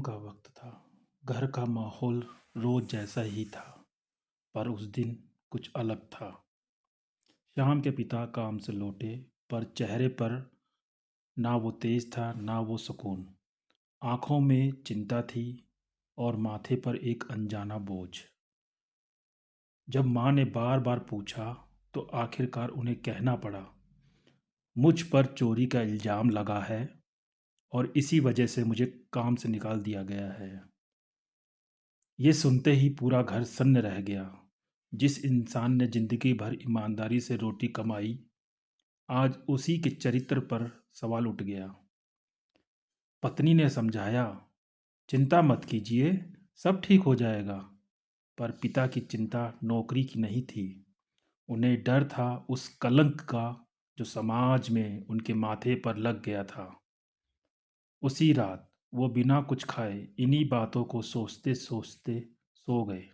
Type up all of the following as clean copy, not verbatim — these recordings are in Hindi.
का वक्त था। घर का माहौल रोज जैसा ही था, पर उस दिन कुछ अलग था। श्याम के पिता काम से लौटे, पर चेहरे पर ना वो तेज था ना वो सुकून। आंखों में चिंता थी और माथे पर एक अनजाना बोझ। जब माँ ने बार बार पूछा तो आखिरकार उन्हें कहना पड़ा, मुझ पर चोरी का इल्ज़ाम लगा है और इसी वजह से मुझे काम से निकाल दिया गया है। ये सुनते ही पूरा घर सन्न रह गया। जिस इंसान ने जिंदगी भर ईमानदारी से रोटी कमाई, आज उसी के चरित्र पर सवाल उठ गया। पत्नी ने समझाया, चिंता मत कीजिए, सब ठीक हो जाएगा। पर पिता की चिंता नौकरी की नहीं थी। उन्हें डर था उस कलंक का जो समाज में उनके माथे पर लग गया था। उसी रात वो बिना कुछ खाए इन्हीं बातों को सोचते सोचते सो गए।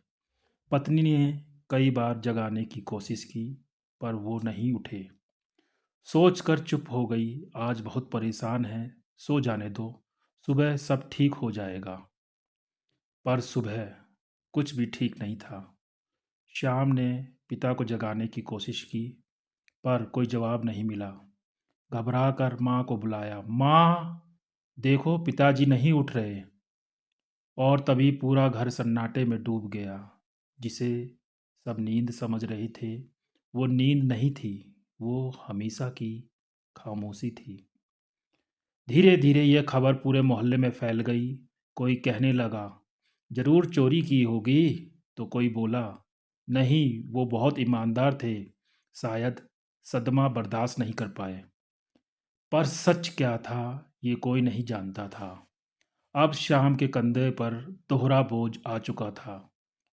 पत्नी ने कई बार जगाने की कोशिश की, पर वो नहीं उठे। सोचकर चुप हो गई, आज बहुत परेशान है, सो जाने दो, सुबह सब ठीक हो जाएगा। पर सुबह कुछ भी ठीक नहीं था। श्याम ने पिता को जगाने की कोशिश की, पर कोई जवाब नहीं मिला। घबराकर माँ को बुलाया, माँ, देखो पिताजी नहीं उठ रहे। और तभी पूरा घर सन्नाटे में डूब गया। जिसे सब नींद समझ रहे थे, वो नींद नहीं थी, वो हमेशा की खामोशी थी। धीरे धीरे यह खबर पूरे मोहल्ले में फैल गई। कोई कहने लगा, जरूर चोरी की होगी। तो कोई बोला, नहीं, वो बहुत ईमानदार थे, शायद सदमा बर्दाश्त नहीं कर पाए। पर सच क्या था, ये कोई नहीं जानता था। अब श्याम के कंधे पर दोहरा बोझ आ चुका था।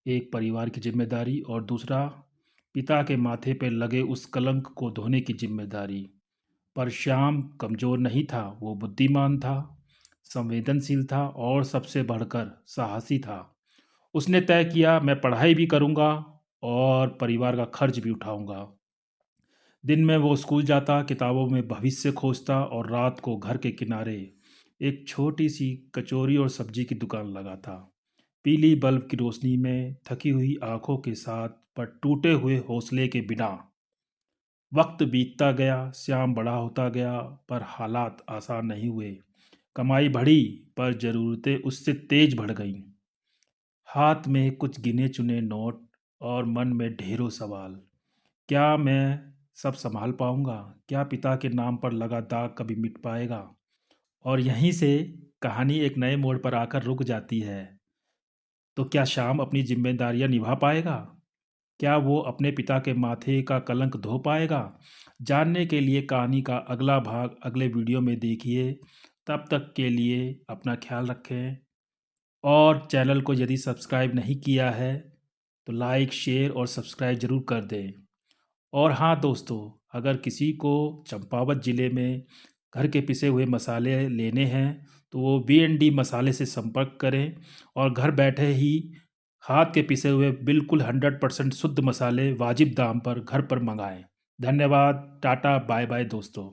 एक परिवार की जिम्मेदारी और दूसरा पिता के माथे पर लगे उस कलंक को धोने की जिम्मेदारी। पर श्याम कमजोर नहीं था, वो बुद्धिमान था, संवेदनशील था और सबसे बढ़कर साहसी था। उसने तय किया, मैं पढ़ाई भी करूंगा और परिवार का खर्च भी उठाऊंगा। दिन में वो स्कूल जाता, किताबों में भविष्य खोजता और रात को घर के किनारे एक छोटी सी कचौरी और सब्जी की दुकान लगाता। पीली बल्ब की रोशनी में थकी हुई आंखों के साथ, पर टूटे हुए हौसले के बिना। वक्त बीतता गया, श्याम बड़ा होता गया, पर हालात आसान नहीं हुए। कमाई बढ़ी, पर ज़रूरतें उससे तेज बढ़ गईं। हाथ में कुछ गिने चुने नोट और मन में ढेरों सवाल। क्या मैं सब संभाल पाऊंगा? क्या पिता के नाम पर लगा दाग कभी मिट पाएगा? और यहीं से कहानी एक नए मोड़ पर आकर रुक जाती है। तो क्या श्याम अपनी जिम्मेदारियां निभा पाएगा? क्या वो अपने पिता के माथे का कलंक धो पाएगा? जानने के लिए कहानी का अगला भाग अगले वीडियो में देखिए। तब तक के लिए अपना ख्याल रखें और चैनल को यदि सब्सक्राइब नहीं किया है तो लाइक, शेयर और सब्सक्राइब ज़रूर कर दें। और हाँ दोस्तों, अगर किसी को चंपावत ज़िले में घर के पिसे हुए मसाले लेने हैं तो वो B&D मसाले से संपर्क करें और घर बैठे ही हाथ के पिसे हुए बिल्कुल 100% शुद्ध मसाले वाजिब दाम पर घर पर मंगाएं। धन्यवाद, टाटा, बाय बाय दोस्तों।